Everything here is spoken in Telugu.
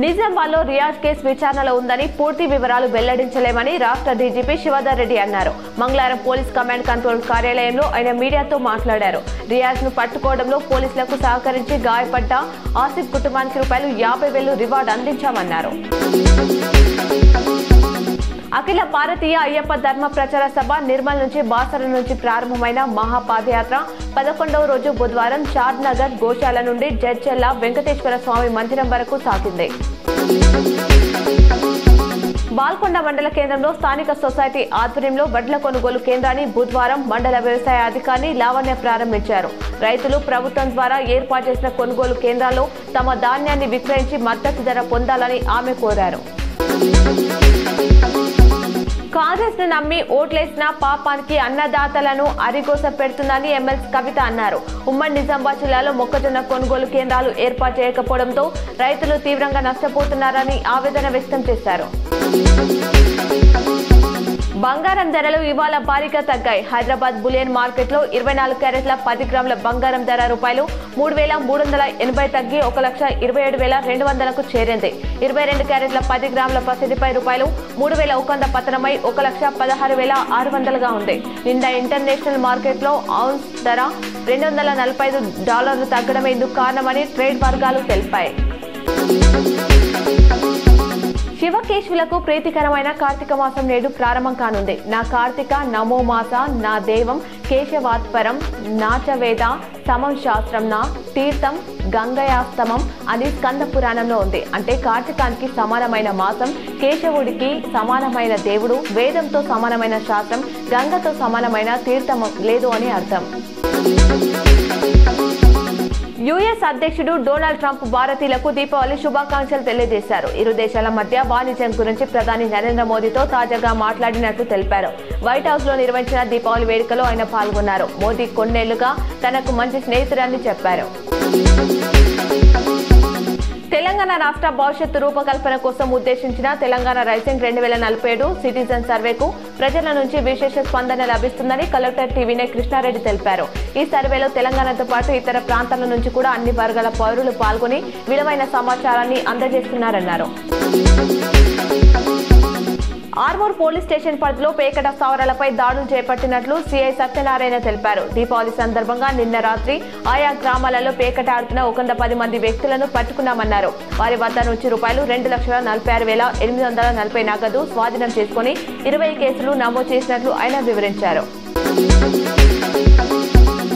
నిజామాబాద్లో రియాజ్ కేసు విచారణలో ఉందని పూర్తి వివరాలు వెల్లడించలేమని రాష్ట్ర డీజీపీ శివధర్ రెడ్డి అన్నారు. మంగళవారం పోలీస్ కమాండ్ కంట్రోల్ కార్యాలయంలో ఆయన మీడియాతో మాట్లాడారు. రియాజ్ ను పట్టుకోవడంలో పోలీసులకు సహకరించి గాయపడ్డ ఆసిఫ్ కుటుంబానికి ₹50,000 రివార్డు అందించామన్నారు. అఖిల భారతీయ అయ్యప్ప ధర్మ ప్రచార సభ నిర్మల్ నుంచి బాసర నుంచి ప్రారంభమైన మహాపాదయాత్ర 11వ రోజు బుధవారం షాద్ నగర్ గోశాల నుండి జడ్చెల్ల వెంకటేశ్వర స్వామి మందిరం వరకు సాగింది. బాల్కొండ మండల కేంద్రంలో స్థానిక సొసైటీ ఆధ్వర్యంలో వడ్ల కొనుగోలు కేంద్రాన్ని బుధవారం మండల వ్యవసాయ అధికారి లావణ్య ప్రారంభించారు. రైతులు ప్రభుత్వం ద్వారా ఏర్పాటు చేసిన కొనుగోలు కేంద్రాల్లో తమ ధాన్యాన్ని విక్రయించి మద్దతు ధర పొందాలని ఆమె కోరారు. కాంగ్రెస్ ను నమ్మి ఓట్లేసిన పాపానికి అన్నదాతలను అరిగోస పెడుతుందని ఎమ్మెల్సీ కవిత అన్నారు. ఉమ్మడి నిజామాబాద్ జిల్లాలో మొక్కజొన్న కొనుగోలు కేంద్రాలు ఏర్పాటు చేయకపోవడంతో రైతులు తీవ్రంగా నష్టపోతున్నారని ఆవేదన వ్యక్తం చేశారు. బంగారం ధరలు ఇవాళ భారీగా తగ్గాయి. హైదరాబాద్ బులియన్ మార్కెట్లో 24 క్యారెట్ల 10 గ్రాముల బంగారం ధర ₹3,380 తగ్గి 1,27,200కు చేరింది. 22 క్యారెట్ల 10 గ్రాముల పసిడిపై ₹3,100 పతనమై 1,16,600గా ఉంది. నిన్న ఇంటర్నేషనల్ మార్కెట్లో ఔన్స్ ధర $245 తగ్గడమే ఇందుకు కారణమని ట్రేడ్ వర్గాలు తెలిపాయి. శివకేశవులకు ప్రీతికరమైన కార్తీక మాసం నేడు ప్రారంభం కానుంది. నా కార్తీక నమో మాస నా దేవం కేశవాత్పరం నాచవేద సమం శాస్త్రం నా తీర్థం గంగయాస్తమం అని స్కంద పురాణంలో ఉంది. అంటే కార్తీకానికి సమానమైన మాసం, కేశవుడికి సమానమైన దేవుడు, వేదంతో సమానమైన శాస్త్రం, గంగతో సమానమైన తీర్థం లేదు అని అర్థం. యుఎస్ అధ్యక్షుడు డొనాల్డ్ ట్రంప్ భారతీయులకు దీపావళి శుభాకాంక్షలు తెలియజేశారు. ఇరు దేశాల మధ్య వాణిజ్యం గురించి ప్రధాని నరేంద్ర మోదీతో తాజాగా మాట్లాడినట్లు తెలిపారు. వైట్ హౌస్ లో నిర్వహించిన దీపావళి వేడుకలో ఆయన పాల్గొన్నారు. మోదీ కొన్నేళ్లుగా తనకు మంచి స్నేహితుడని చెప్పారు. తెలంగాణ రాష్ట్ర భవిష్యత్తు రూపకల్పన కోసం ఉద్దేశించిన తెలంగాణ రైజింగ్ 2047 సిటిజన్ సర్వేకు ప్రజల నుంచి విశేష స్పందన లభిస్తుందని కలెక్టర్ టీవీనే కృష్ణారెడ్డి తెలిపారు. ఈ సర్వేలో తెలంగాణతో పాటు ఇతర ప్రాంతాల నుంచి కూడా అన్ని వర్గాల పౌరులు పాల్గొని విలువైన సమాచారాన్ని అందజేస్తున్నారన్నారు. ఆర్మూర్ పోలీస్ స్టేషన్ పరిధిలో పేకట స్థావరాలపై దాడులు చేపట్టినట్లు సిఐ సత్యనారాయణ తెలిపారు. దీపావళి సందర్భంగా నిన్న రాత్రి ఆయా గ్రామాలలో పేకట ఆడుతున్న 110 మంది వ్యక్తులను పట్టుకున్నామన్నారు. వారి వద్ద నుంచి ₹2,46,840 నగదు స్వాధీనం చేసుకుని 20 కేసులు నమోదు చేసినట్లు ఆయన వివరించారు.